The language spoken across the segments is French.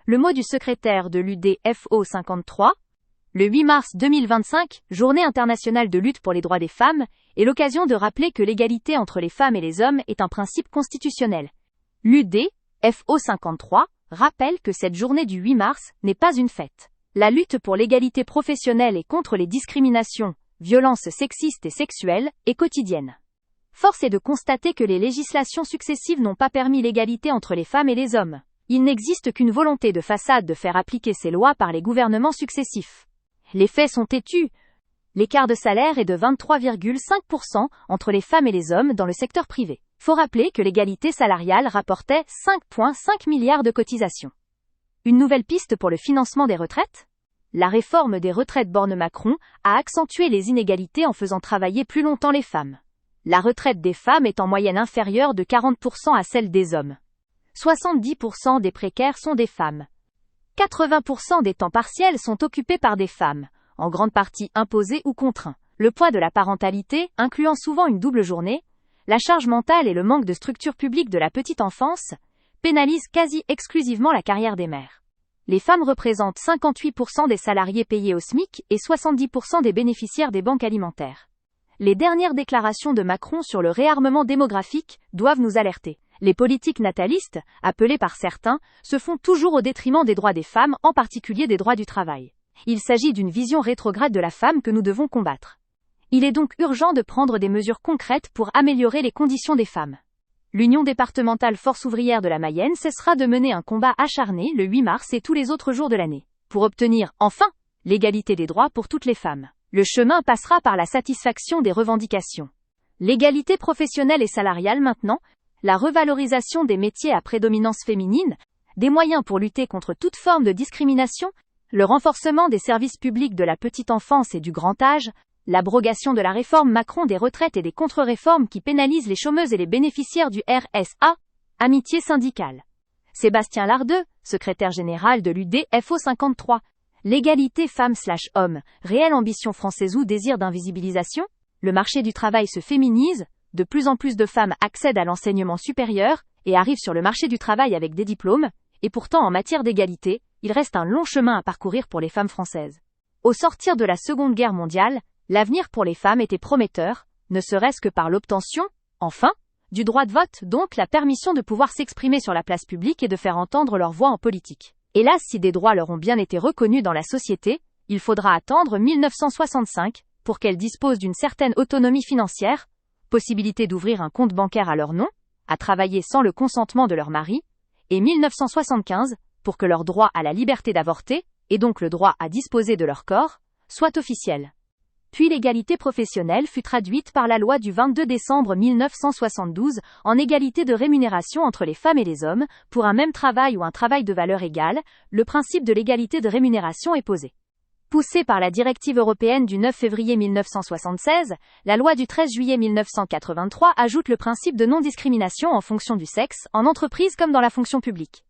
Le mot du secrétaire de l'UDFO 53, le 8 mars 2025, Journée internationale de lutte pour les droits des femmes, est l'occasion de rappeler que l'égalité entre les femmes et les hommes est un principe constitutionnel. L'UDFO 53 rappelle que cette journée du 8 mars n'est pas une fête. La lutte pour l'égalité professionnelle et contre les discriminations, violences sexistes et sexuelles, est quotidienne. Force est de constater que les législations successives n'ont pas permis l'égalité entre les femmes et les hommes. Il n'existe qu'une volonté de façade de faire appliquer ces lois par les gouvernements successifs. Les faits sont têtus. L'écart de salaire est de 23,5% entre les femmes et les hommes dans le secteur privé. Faut rappeler que l'égalité salariale rapportait 5,5 milliards de cotisations. Une nouvelle piste pour le financement des retraites ? La réforme des retraites Borne-Macron a accentué les inégalités en faisant travailler plus longtemps les femmes. La retraite des femmes est en moyenne inférieure de 40% à celle des hommes. 70% des précaires sont des femmes. 80% des temps partiels sont occupés par des femmes, en grande partie imposés ou contraints. Le poids de la parentalité, incluant souvent une double journée, la charge mentale et le manque de structure publique de la petite enfance, pénalisent quasi exclusivement la carrière des mères. Les femmes représentent 58% des salariés payés au SMIC et 70% des bénéficiaires des banques alimentaires. Les dernières déclarations de Macron sur le réarmement démographique doivent nous alerter. Les politiques natalistes, appelées par certains, se font toujours au détriment des droits des femmes, en particulier des droits du travail. Il s'agit d'une vision rétrograde de la femme que nous devons combattre. Il est donc urgent de prendre des mesures concrètes pour améliorer les conditions des femmes. L'Union départementale Force ouvrière de la Mayenne cessera de mener un combat acharné le 8 mars et tous les autres jours de l'année, pour obtenir, enfin, l'égalité des droits pour toutes les femmes. Le chemin passera par la satisfaction des revendications. L'égalité professionnelle et salariale maintenant, la revalorisation des métiers à prédominance féminine, des moyens pour lutter contre toute forme de discrimination, le renforcement des services publics de la petite enfance et du grand âge, l'abrogation de la réforme Macron des retraites et des contre-réformes qui pénalisent les chômeuses et les bénéficiaires du RSA, amitié syndicale. Sébastien Lardeux, secrétaire général de l'UDFO 53. L'égalité femmes/hommes, réelle ambition française ou désir d'invisibilisation ? Le marché du travail se féminise, de plus en plus de femmes accèdent à l'enseignement supérieur et arrivent sur le marché du travail avec des diplômes, et pourtant en matière d'égalité, il reste un long chemin à parcourir pour les femmes françaises. Au sortir de la Seconde Guerre mondiale, l'avenir pour les femmes était prometteur, ne serait-ce que par l'obtention, enfin, du droit de vote, donc la permission de pouvoir s'exprimer sur la place publique et de faire entendre leur voix en politique. Hélas, si des droits leur ont bien été reconnus dans la société, il faudra attendre 1965 pour qu'elles disposent d'une certaine autonomie financière, possibilité d'ouvrir un compte bancaire à leur nom, à travailler sans le consentement de leur mari, et 1975 pour que leur droit à la liberté d'avorter, et donc le droit à disposer de leur corps, soit officiel. Puis l'égalité professionnelle fut traduite par la loi du 22 décembre 1972 en égalité de rémunération entre les femmes et les hommes, pour un même travail ou un travail de valeur égale, le principe de l'égalité de rémunération est posé. Poussée par la directive européenne du 9 février 1976, la loi du 13 juillet 1983 ajoute le principe de non-discrimination en fonction du sexe, en entreprise comme dans la fonction publique.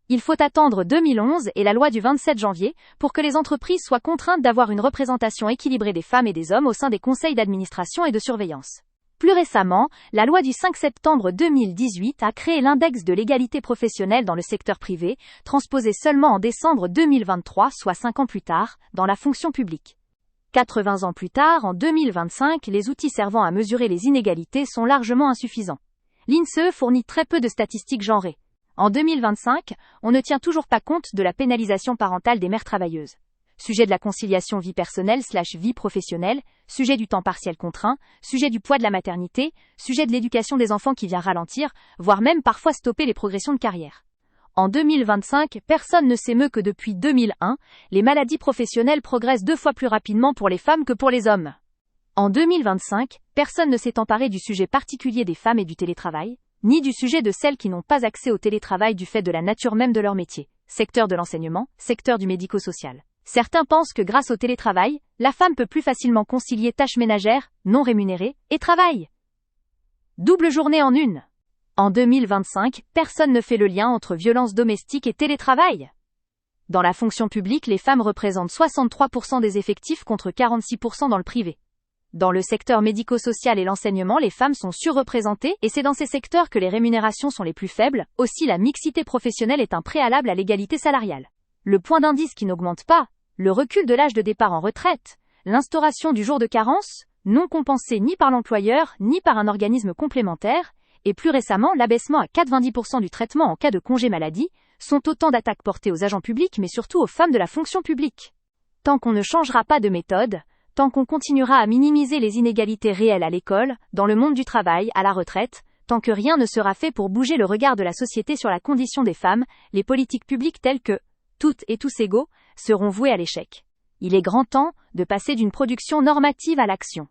Il faut attendre 2011 et la loi du 27 janvier pour que les entreprises soient contraintes d'avoir une représentation équilibrée des femmes et des hommes au sein des conseils d'administration et de surveillance. Plus récemment, la loi du 5 septembre 2018 a créé l'index de l'égalité professionnelle dans le secteur privé, transposé seulement en décembre 2023, soit 5 ans plus tard, dans la fonction publique. 80 ans plus tard, en 2025, les outils servant à mesurer les inégalités sont largement insuffisants. L'INSEE fournit très peu de statistiques genrées. En 2025, on ne tient toujours pas compte de la pénalisation parentale des mères travailleuses. Sujet de la conciliation vie personnelle/vie professionnelle, sujet du temps partiel contraint, sujet du poids de la maternité, sujet de l'éducation des enfants qui vient ralentir, voire même parfois stopper les progressions de carrière. En 2025, personne ne s'émeut que depuis 2001, les maladies professionnelles progressent 2 fois plus rapidement pour les femmes que pour les hommes. En 2025, personne ne s'est emparé du sujet particulier des femmes et du télétravail, ni du sujet de celles qui n'ont pas accès au télétravail du fait de la nature même de leur métier, secteur de l'enseignement, secteur du médico-social. Certains pensent que grâce au télétravail, la femme peut plus facilement concilier tâches ménagères, non rémunérées, et travail. Double journée en une. En 2025, personne ne fait le lien entre violence domestique et télétravail. Dans la fonction publique, les femmes représentent 63% des effectifs contre 46% dans le privé. Dans le secteur médico-social et l'enseignement, les femmes sont surreprésentées et c'est dans ces secteurs que les rémunérations sont les plus faibles. Aussi, la mixité professionnelle est un préalable à l'égalité salariale. Le point d'indice qui n'augmente pas, le recul de l'âge de départ en retraite, l'instauration du jour de carence, non compensé ni par l'employeur ni par un organisme complémentaire, et plus récemment l'abaissement à 90% du traitement en cas de congé maladie, sont autant d'attaques portées aux agents publics mais surtout aux femmes de la fonction publique. Tant qu'on ne changera pas de méthode, tant qu'on continuera à minimiser les inégalités réelles à l'école, dans le monde du travail, à la retraite, tant que rien ne sera fait pour bouger le regard de la société sur la condition des femmes, les politiques publiques telles que « toutes et tous égaux » seront vouées à l'échec. Il est grand temps de passer d'une production normative à l'action.